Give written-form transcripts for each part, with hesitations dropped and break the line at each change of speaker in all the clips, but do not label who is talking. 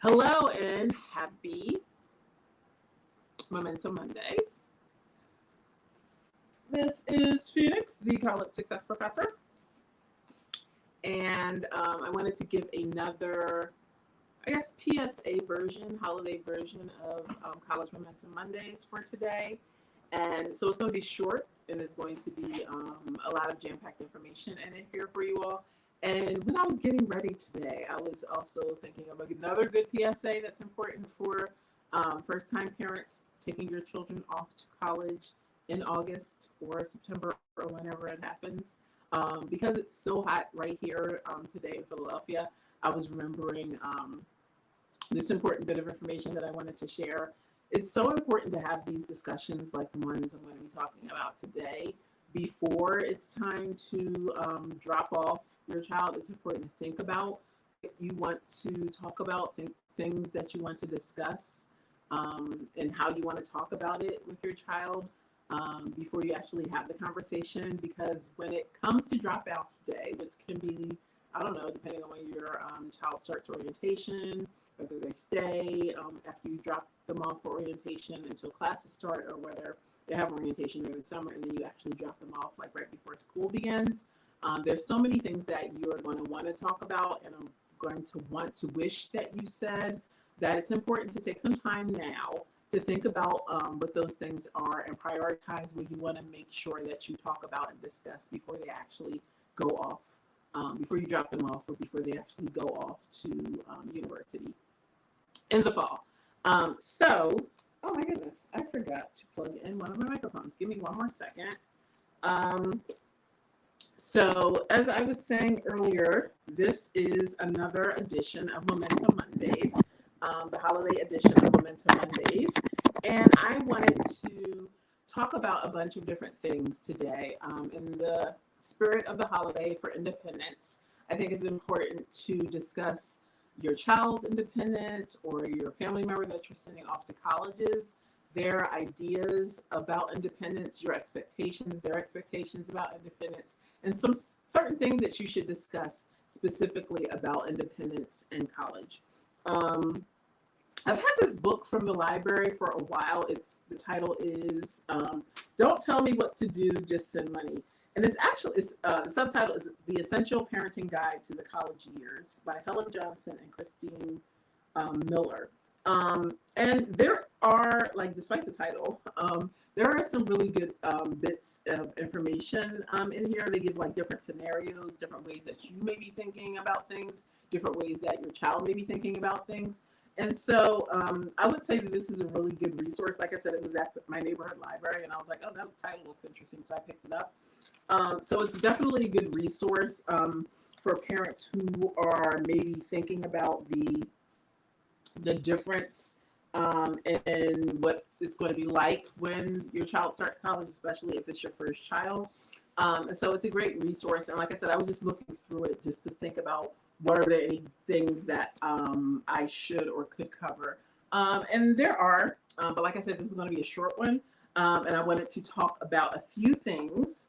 Hello and happy Momentum Mondays. This is Phoenix, the College Success Professor, and I wanted to give another, PSA version, holiday version of College Momentum Mondays for today. And so it's going to be short, and it's going to be a lot of jam-packed information in it here for you all. And when I was getting ready today, I was also thinking of another good PSA that's important for first-time parents taking your children off to college in August or September or whenever it happens. Because it's so hot right here today in Philadelphia, I was remembering this important bit of information that I wanted to share. It's so important to have these discussions like the ones I'm going to be talking about today before it's time to drop off your child. It's important to think about what you want to talk about, things that you want to discuss, and how you want to talk about it with your child before you actually have the conversation. Because when it comes to dropout day, which can be, I don't know, depending on when your child starts orientation, whether they stay after you drop them off for orientation until classes start, or whether they have orientation during the summer and then you actually drop them off like right before school begins. There's so many things that you are going to want to talk about, and I'm going to want to wish that you said that it's important to take some time now to think about what those things are and prioritize what you want to make sure that you talk about and discuss before they actually go off, before you drop them off or before they actually go off to university in the fall. Oh my goodness, I forgot to plug in one of my microphones. Give me one more second. So as I was saying earlier, this is another edition of Momentum Mondays, the holiday edition of Momentum Mondays. And I wanted to talk about a bunch of different things today. In the spirit of the holiday for independence, I think it's important to discuss your child's independence or your family member that you're sending off to colleges, their ideas about independence, your expectations, their expectations about independence, and some certain things that you should discuss specifically about independence in college. I've had this book from the library for a while. The title is Don't Tell Me What to Do, Just Send Money. And the subtitle is The Essential Parenting Guide to the College Years by Helen Johnson and Christine Miller. And there are, despite the title, there are some really good bits of information in here. They give different scenarios, different ways that you may be thinking about things, different ways that your child may be thinking about things. And so I would say that this is a really good resource. Like I said, it was at my neighborhood library, and I was like, oh, that title looks interesting, so I picked it up. So it's definitely a good resource for parents who are maybe thinking about the difference in what it's going to be like when your child starts college, especially if it's your first child. And so it's a great resource. And like I said, I was just looking through it just to think about what are there any things that I should or could cover. And there are, but like I said, this is going to be a short one. And I wanted to talk about a few things.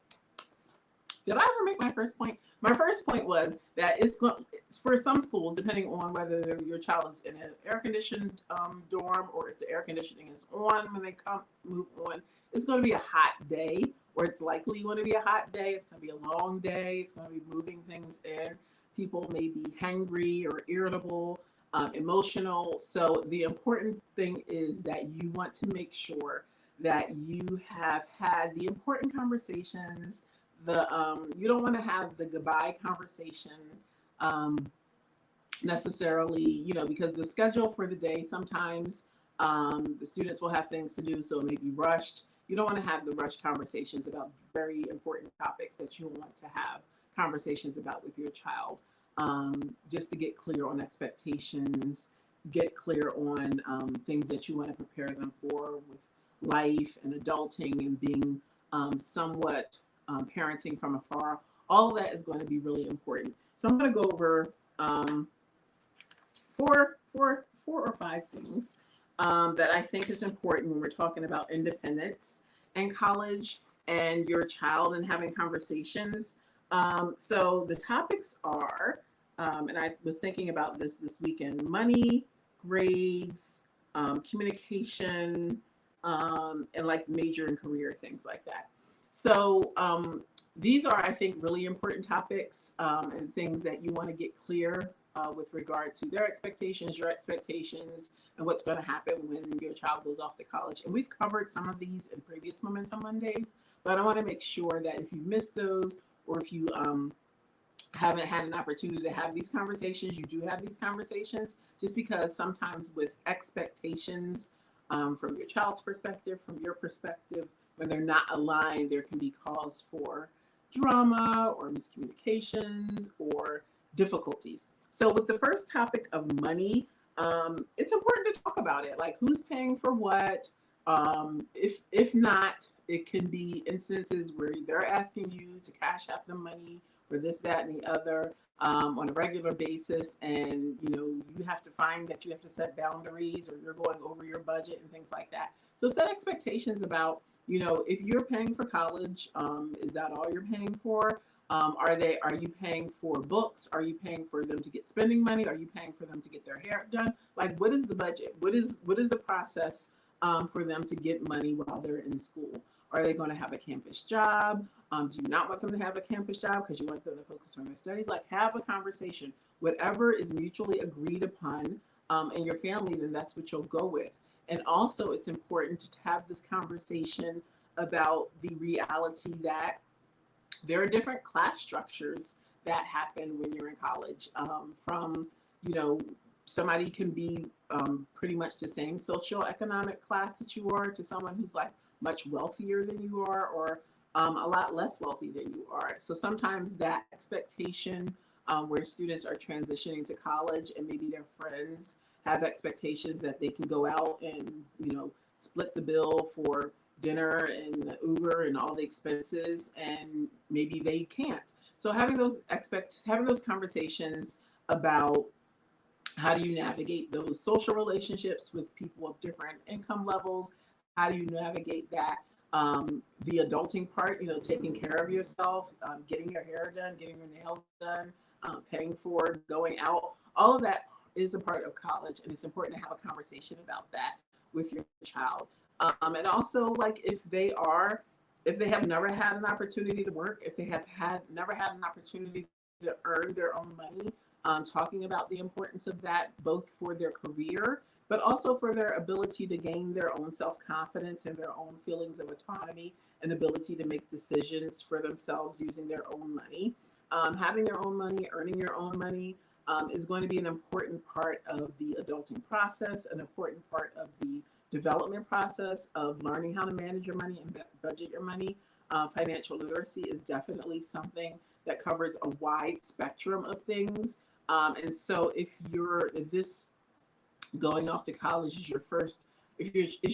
Did I ever make my first point? My first point was that it's for some schools, depending on whether your child is in an air-conditioned dorm or if the air conditioning is on when they move on, it's going to be a hot day, or it's likely going to be a hot day. It's going to be a long day. It's going to be moving things in. People may be hangry or irritable, emotional. So the important thing is that you want to make sure that you have had the important conversations. You don't want to have the goodbye conversation necessarily, because the schedule for the day, sometimes the students will have things to do, so it may be rushed. You don't want to have the rushed conversations about very important topics that you want to have conversations about with your child, just to get clear on expectations, get clear on things that you want to prepare them for with life and adulting and being somewhat parenting from afar. All of that is going to be really important. So I'm going to go over four or five things that I think is important when we're talking about independence and college and your child and having conversations. So the topics are, and I was thinking about this weekend: money, grades, communication, and like major and career things like that. So these are, I think, really important topics and things that you want to get clear with regard to their expectations, your expectations, and what's going to happen when your child goes off to college. And we've covered some of these in previous Momentum Mondays, but I want to make sure that if you missed those or if you haven't had an opportunity to have these conversations, you do have these conversations, just because sometimes with expectations from your child's perspective, from your perspective, when they're not aligned, there can be cause for drama or miscommunications or difficulties. So with the first topic of money, it's important to talk about it. Like, who's paying for what? If not, it can be instances where they're asking you to cash out the money for this, that, and the other on a regular basis, and you have to find that you have to set boundaries, or you're going over your budget and things like that. So set expectations about, if you're paying for college, is that all you're paying for? Are you paying for books? Are you paying for them to get spending money? Are you paying for them to get their hair done? Like, what is the budget? What is the process for them to get money while they're in school? Are they going to have a campus job? Do you not want them to have a campus job because you want them to focus on their studies? Like, have a conversation. Whatever is mutually agreed upon in your family, then that's what you'll go with. And also, it's important to have this conversation about the reality that there are different class structures that happen when you're in college. From, somebody can be pretty much the same socioeconomic class that you are to someone who's like much wealthier than you are, or a lot less wealthy than you are. So sometimes that expectation where students are transitioning to college and maybe their friends have expectations that they can go out and, split the bill for dinner and Uber and all the expenses, and maybe they can't. So having those conversations about how do you navigate those social relationships with people of different income levels? How do you navigate that? The adulting part, taking care of yourself, getting your hair done, getting your nails done, paying for going out. All of that is a part of college, and it's important to have a conversation about that with your child. And also, like, if they have never had an opportunity to work, if they have never had an opportunity to earn their own money, talking about the importance of that, both for their career, but also for their ability to gain their own self-confidence and their own feelings of autonomy and ability to make decisions for themselves using their own money. Having their own money, earning your own money is going to be an important part of the adulting process, an important part of the development process of learning how to manage your money and budget your money. Financial literacy is definitely something that covers a wide spectrum of things. And so if this going off to college is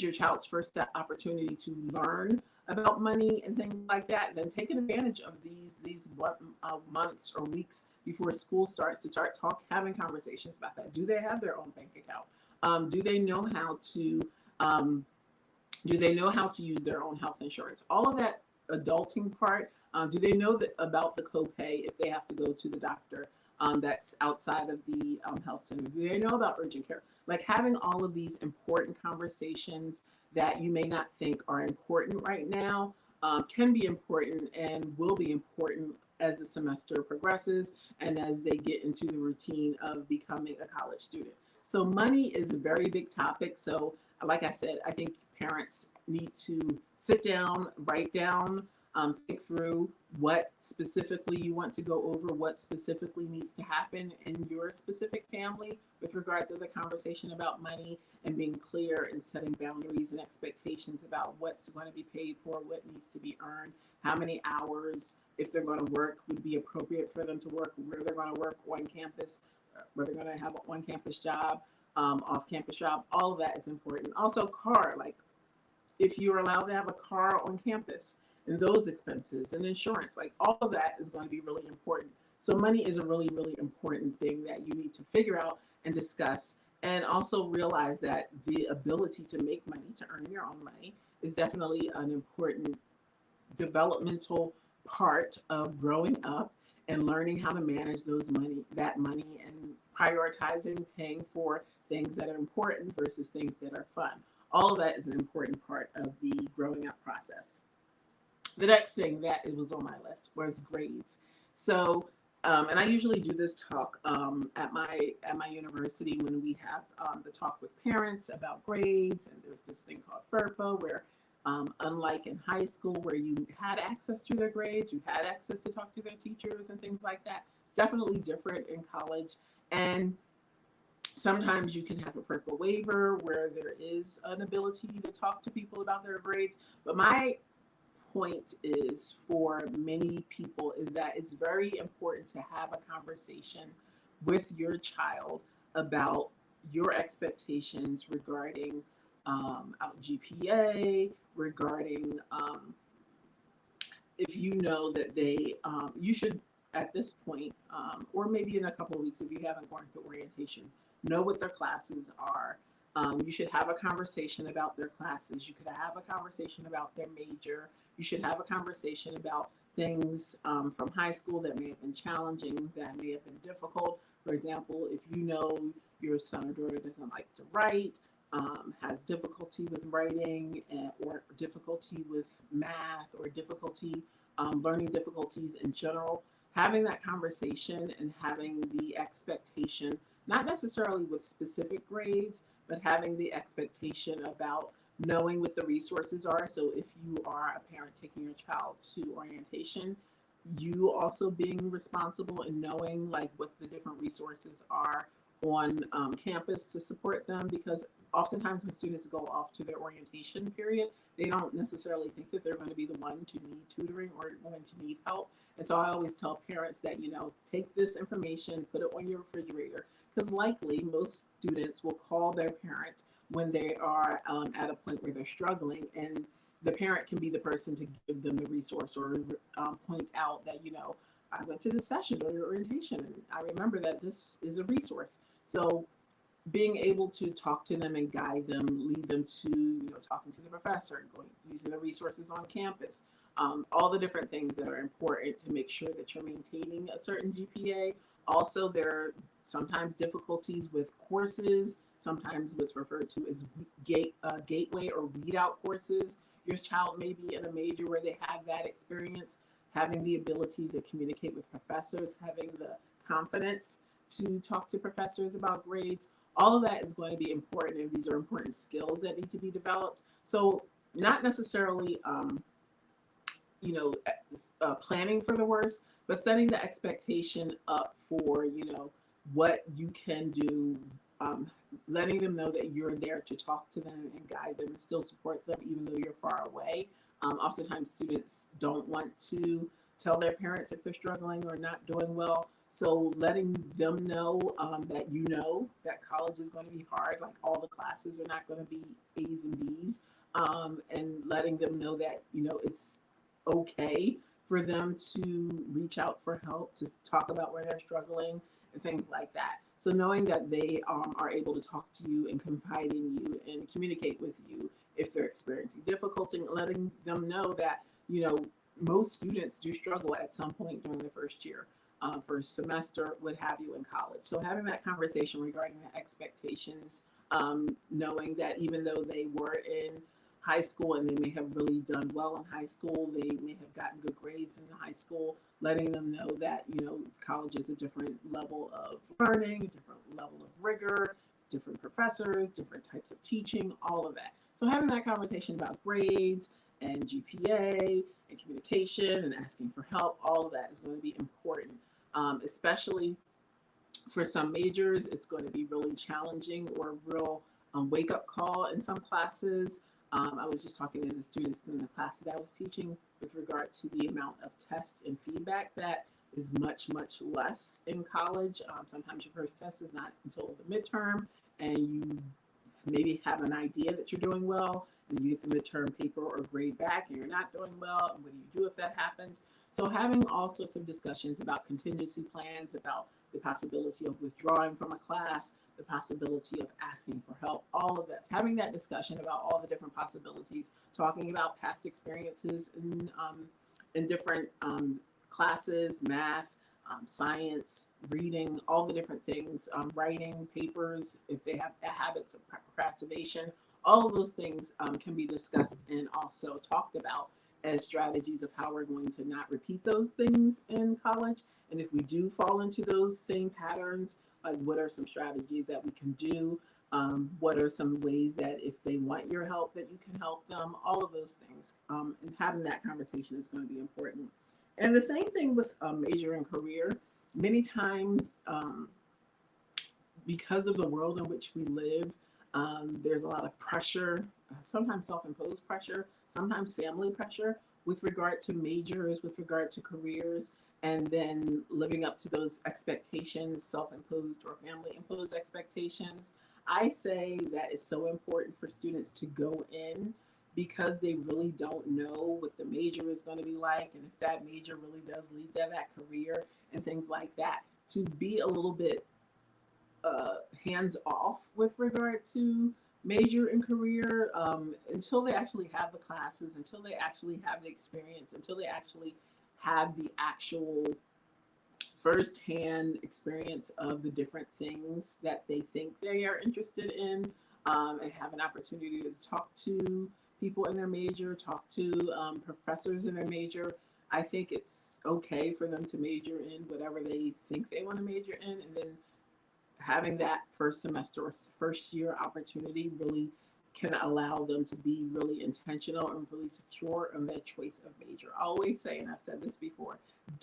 your child's first opportunity to learn about money and things like that, then taking advantage of these months or weeks before school starts to start having conversations about that. Do they have their own bank account? Do they know how to use their own health insurance? All of that adulting part. Do they know about the copay if they have to go to the doctor that's outside of the health center? Do they know about urgent care? Like, having all of these important conversations that you may not think are important right now can be important and will be important as the semester progresses and as they get into the routine of becoming a college student. So money is a very big topic. So like I said, I think parents need to sit down, write down, think through what specifically you want to go over, what specifically needs to happen in your specific family with regard to the conversation about money, and being clear and setting boundaries and expectations about what's going to be paid for, what needs to be earned, how many hours, if they're going to work, would be appropriate for them to work, where they're going to work on campus, whether they're going to have an on-campus job, off-campus job. All of that is important. Also, car, like if you're allowed to have a car on campus, and those expenses and insurance, like all of that is going to be really important. So money is a really, really important thing that you need to figure out and discuss, and also realize that the ability to make money, to earn your own money, is definitely an important developmental part of growing up and learning how to manage that money, and prioritizing paying for things that are important versus things that are fun. All of that is an important part of the growing up process. The next thing that it was on my list was grades. So, and I usually do this talk at my university when we have the talk with parents about grades. And there's this thing called FERPA where, unlike in high school where you had access to their grades, you had access to talk to their teachers and things like that. It's definitely different in college. And sometimes you can have a FERPA waiver where there is an ability to talk to people about their grades. But my point is for many people is that it's very important to have a conversation with your child about your expectations regarding out GPA, regarding if you know that you should at this point, or maybe in a couple of weeks if you haven't gone through orientation, know what their classes are. You should have a conversation about their classes. You could have a conversation about their major. You should have a conversation about things from high school that may have been challenging, that may have been difficult. For example, if you know your son or daughter doesn't like to write, has difficulty with writing, or difficulty with math, or learning difficulties in general, having that conversation and having the expectation, not necessarily with specific grades, but having the expectation about knowing what the resources are. So if you are a parent taking your child to orientation, you also being responsible and knowing like what the different resources are on campus to support them, because oftentimes when students go off to their orientation period, they don't necessarily think that they're going to be the one to need tutoring or going to need help. And so I always tell parents that, take this information, put it on your refrigerator, because likely most students will call their parent when they are at a point where they're struggling, and the parent can be the person to give them the resource or point out that, I went to this session during your orientation and I remember that this is a resource. So being able to talk to them and guide them, lead them to, talking to the professor, using the resources on campus, all the different things that are important to make sure that you're maintaining a certain GPA. Also, there are sometimes difficulties with courses, sometimes what's referred to as gateway or weed out courses. Your child may be in a major where they have that experience, having the ability to communicate with professors, having the confidence to talk to professors about grades. All of that is going to be important, and these are important skills that need to be developed. So not necessarily, planning for the worst, but setting the expectation up for, what you can do, letting them know that you're there to talk to them and guide them and still support them even though you're far away. Oftentimes students don't want to tell their parents if they're struggling or not doing well. So letting them know that college is going to be hard, like all the classes are not going to be A's and B's, and letting them know that, it's okay for them to reach out for help, to talk about where they're struggling and things like that. So knowing that they are able to talk to you and confide in you and communicate with you if they're experiencing difficulty, letting them know that, most students do struggle at some point during the first year, first semester, what have you, in college. So having that conversation regarding the expectations, knowing that even though they were in high school and they may have really done well in high school, they may have gotten good grades in high school, letting them know that, college is a different level of learning, a different level of rigor, different professors, different types of teaching, all of that. So having that conversation about grades and GPA and communication and asking for help, all of that is going to be important, especially for some majors. It's going to be really challenging or a real wake-up call in some classes. I was just talking to the students in the class that I was teaching with regard to the amount of tests and feedback that is much, much less in college. Sometimes your first test is not until the midterm, and you maybe have an idea that you're doing well, and you get the midterm paper or grade back and you're not doing well, and what do you do if that happens? So having all sorts of discussions about contingency plans, about the possibility of withdrawing from a class, the possibility of asking for help, all of this, having that discussion about all the different possibilities, talking about past experiences in different classes, math, science, reading, all the different things, writing papers, if they have habits of procrastination, all of those things can be discussed and also talked about as strategies of how we're going to not repeat those things in college. And if we do fall into those same patterns, like what are some strategies that we can do? What are some ways that if they want your help, that you can help them? All of those things. And having that conversation is going to be important. And the same thing with major and career. Many times, because of the world in which we live, there's a lot of pressure, sometimes self-imposed pressure, sometimes family pressure with regard to majors, with regard to careers, and then living up to those expectations, self-imposed or family-imposed expectations. I say that it's so important for students to go in because they really don't know what the major is going to be like, and if that major really does lead to that career and things like that, to be a little bit hands off with regard to major and career until they actually have the classes, until they actually have the experience, until they actually have the actual firsthand experience of the different things that they think they are interested in, and have an opportunity to talk to people in their major, talk to professors in their major. I think it's okay for them to major in whatever they think they want to major in, and then having that first semester or first year opportunity really can allow them to be really intentional and really secure in their choice of major. I always say, and I've said this before,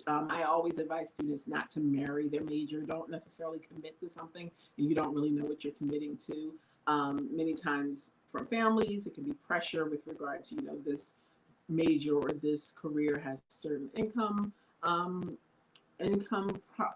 I always advise students not to marry their major. Don't necessarily commit to something and you don't really know what you're committing to. Many times from families, it can be pressure with regard to, this major or this career has certain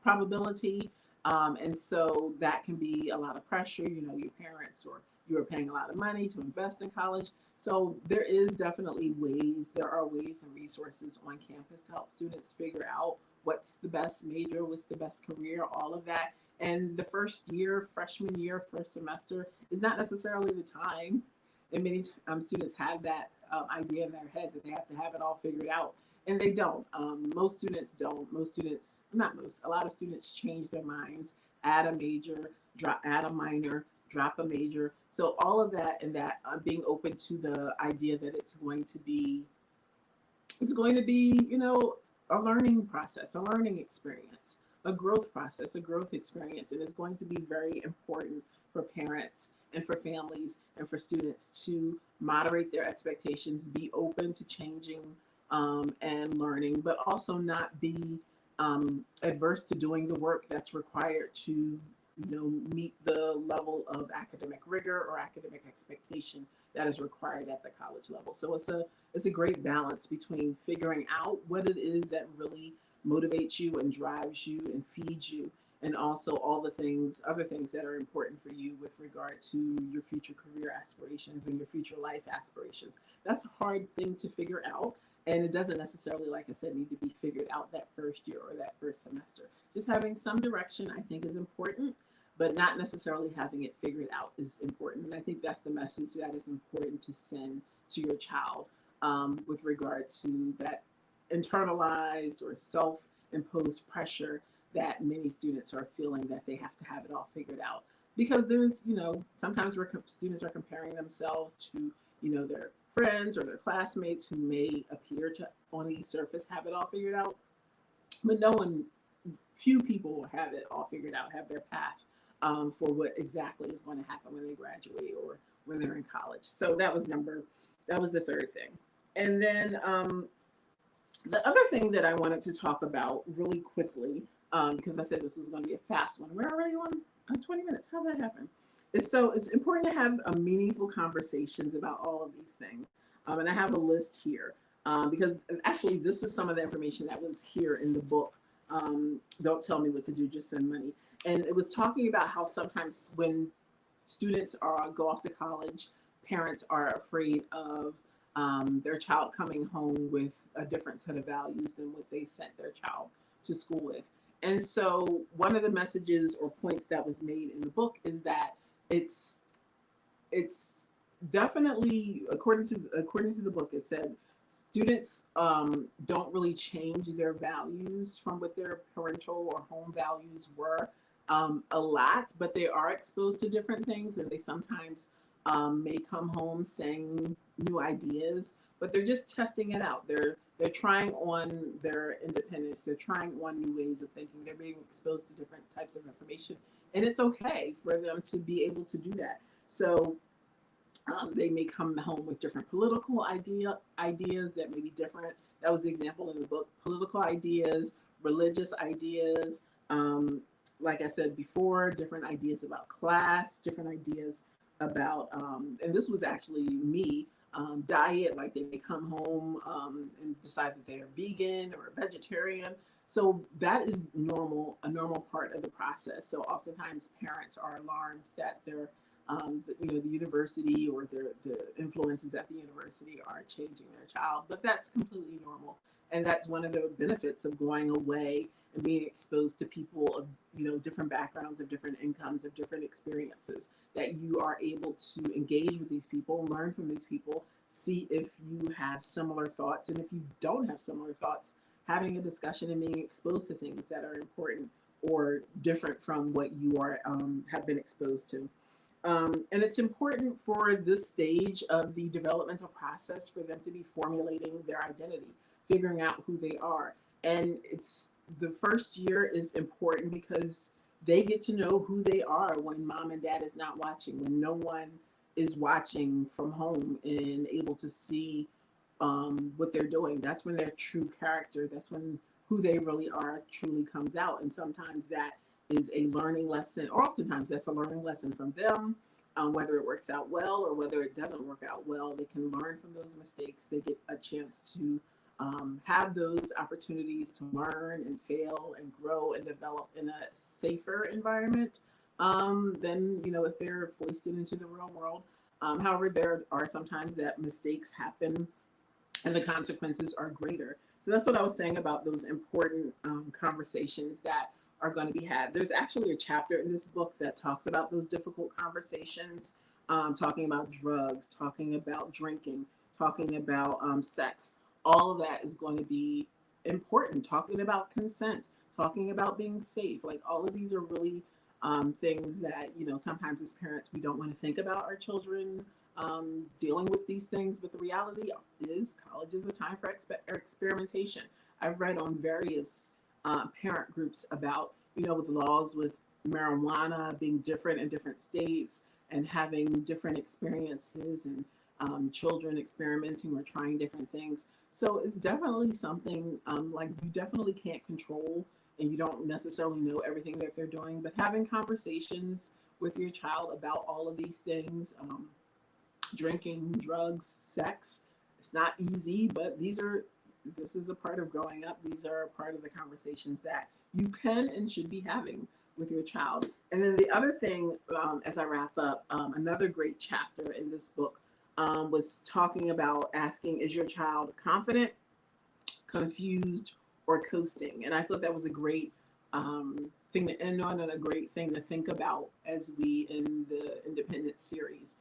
probability. And so that can be a lot of pressure, your parents or you are paying a lot of money to invest in college. So there are ways and resources on campus to help students figure out what's the best major, what's the best career, all of that. And the first year, freshman year, first semester is not necessarily the time. And many students have that idea in their head that they have to have it all figured out. And they don't. Most students don't. A lot of students change their minds, add a major, add a minor, drop a major. So all of that and that being open to the idea that it's going to be, a learning process, a learning experience, a growth process, a growth experience. And it's going to be very important for parents and for families and for students to moderate their expectations, be open to changing and learning, but also not be adverse to doing the work that's required to, meet the level of academic rigor or academic expectation that is required at the college level. So it's a great balance between figuring out what it is that really motivates you and drives you and feeds you, and also all the other things that are important for you with regard to your future career aspirations and your future life aspirations. That's a hard thing to figure out. And it doesn't necessarily, like I said, need to be figured out that first year or that first semester. Just having some direction, I think, is important, but not necessarily having it figured out is important. And I think that's the message that is important to send to your child with regard to that internalized or self-imposed pressure that many students are feeling that they have to have it all figured out. Because there's, sometimes students are comparing themselves to, their friends or their classmates who may appear to, on the surface, have it all figured out. But few people have it all figured out, have their path for what exactly is going to happen when they graduate or when they're in college. So that was the third thing. And then the other thing that I wanted to talk about really quickly, because I said this was going to be a fast one. We're already on 20 minutes. How'd that happen? It's important to have meaningful conversations about all of these things. And I have a list here because actually this is some of the information that was here in the book. Don't tell me what to do, just send money. And it was talking about how sometimes when students go off to college, parents are afraid of their child coming home with a different set of values than what they sent their child to school with. And so one of the messages or points that was made in the book is that it's definitely, according to the book, it said students don't really change their values from what their parental or home values were a lot, but they are exposed to different things, and they sometimes may come home saying new ideas, but they're just testing it out. They're trying on their independence. They're trying on new ways of thinking. They're being exposed to different types of information, and it's okay for them to be able to do that. So they may come home with different political ideas that may be different. That was the example in the book. Political ideas, religious ideas, like I said before, different ideas about class, different ideas about, and this was actually me, diet. Like they may come home and decide that they're vegan or vegetarian. So that is normal, a normal part of the process. So oftentimes parents are alarmed that they're the university or the influences at the university are changing their child, but that's completely normal, and that's one of the benefits of going away and being exposed to people of different backgrounds, of different incomes, of different experiences. That you are able to engage with these people, learn from these people, see if you have similar thoughts, and if you don't have similar thoughts, having a discussion and being exposed to things that are important or different from what you are have been exposed to. And it's important for this stage of the developmental process for them to be formulating their identity, figuring out who they are. And it's the first year is important because they get to know who they are when mom and dad is not watching, when no one is watching from home and able to see what they're doing. That's when their true character, that's when who they really are truly comes out. And sometimes that is a learning lesson, or oftentimes that's a learning lesson from them. Whether it works out well or whether it doesn't work out well, they can learn from those mistakes. They get a chance to have those opportunities to learn and fail and grow and develop in a safer environment than if they're foisted into the real world. However, there are sometimes that mistakes happen and the consequences are greater. So that's what I was saying about those important conversations that are going to be had. There's actually a chapter in this book that talks about those difficult conversations, talking about drugs, talking about drinking, talking about sex. All of that is going to be important. Talking about consent, talking about being safe. Like all of these are really things that, sometimes as parents, we don't want to think about our children dealing with these things. But the reality is college is a time for experimentation. I've read on various parent groups about, with laws with marijuana being different in different states and having different experiences and children experimenting or trying different things. So it's definitely something like you definitely can't control and you don't necessarily know everything that they're doing, but having conversations with your child about all of these things, drinking, drugs, sex, it's not easy, but this is a part of growing up. These are a part of the conversations that you can and should be having with your child. And then the other thing, as I wrap up, another great chapter in this book was talking about asking, is your child confident, confused, or coasting? And I thought that was a great thing to end on and a great thing to think about as we in the Independence series.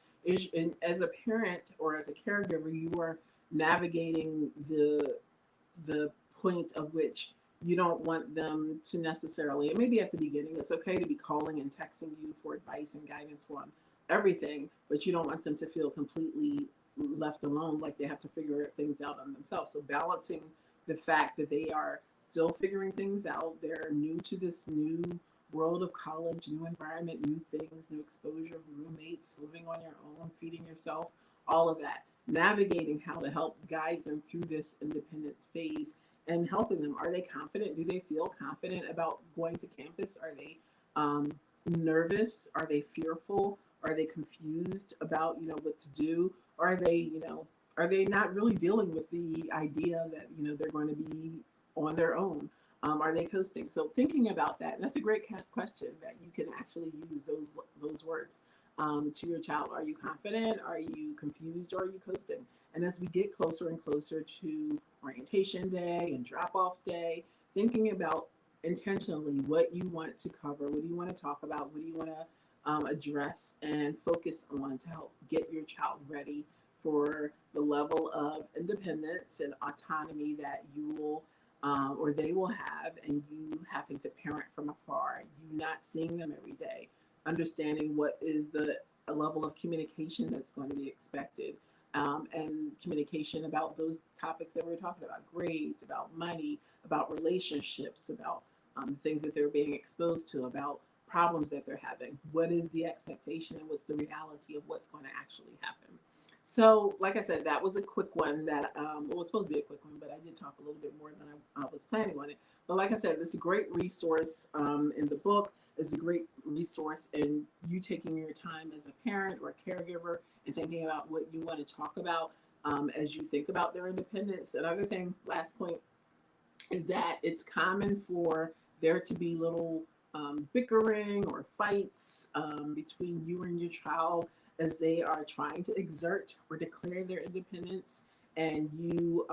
As a parent or as a caregiver, you are navigating the point of which you don't want them to necessarily, and maybe at the beginning, it's okay to be calling and texting you for advice and guidance on everything, but you don't want them to feel completely left alone, like they have to figure things out on themselves. So balancing the fact that they are still figuring things out, they're new to this new world of college, new environment, new things, new exposure, roommates, living on your own, feeding yourself, all of that. Navigating how to help guide them through this independent phase and helping them. Are they confident? Do they feel confident about going to campus? Are they nervous? Are they fearful? Are they confused about what to do? Or are they not really dealing with the idea that they're going to be on their own? Are they coasting? So thinking about that, and that's a great question that you can actually use those words to your child. Are you confident? Are you confused? Or are you coasting? And as we get closer and closer to orientation day and drop-off day, thinking about intentionally what you want to cover, what do you want to talk about, what do you want to address and focus on to help get your child ready for the level of independence and autonomy that you will or they will have, and you having to parent from afar, you not seeing them every day, understanding what is the a level of communication that's going to be expected, and communication about those topics that we were talking about, grades, about money, about relationships, about things that they're being exposed to, about problems that they're having. What is the expectation and what's the reality of what's going to actually happen? So, like I said, that was a quick one that it was supposed to be a quick one, but I did talk a little bit more than I was planning on it. But like I said, it's a great resource in the book. It's a great resource in you taking your time as a parent or a caregiver and thinking about what you want to talk about as you think about their independence. Another thing, last point, is that it's common for there to be little bickering or fights between you and your child as they are trying to exert or declare their independence, and you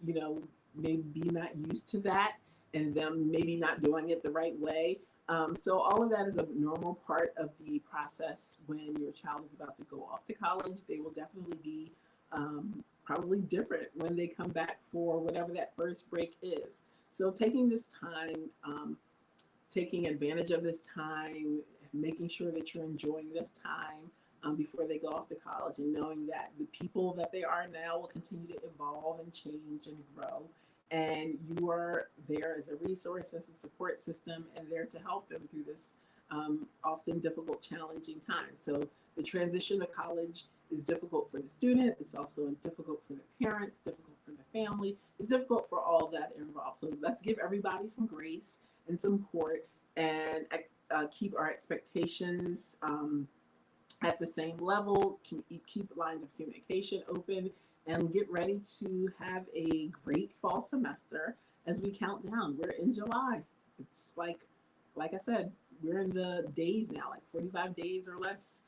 know, maybe not used to that, and them maybe not doing it the right way. So all of that is a normal part of the process when your child is about to go off to college. They will definitely be probably different when they come back for whatever that first break is. So taking this time, taking advantage of this time, making sure that you're enjoying this time before they go off to college, and knowing that the people that they are now will continue to evolve and change and grow. And you are there as a resource, as a support system, and there to help them through this often difficult, challenging time. So the transition to college is difficult for the student. It's also difficult for the parents, difficult for the family. It's difficult for all that involved. So let's give everybody some grace and support, and keep our expectations at the same level. Keep lines of communication open, and get ready to have a great fall semester as we count down. We're in July. It's like I said, we're in the days now, like 45 days or less,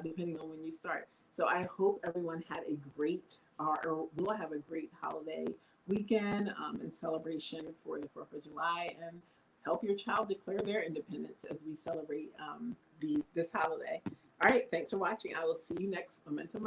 depending on when you start. So I hope everyone had a great, or will have a great holiday weekend in celebration for the 4th of July, and help your child declare their independence as we celebrate this holiday. All right, thanks for watching. I will see you next Momentum Monday.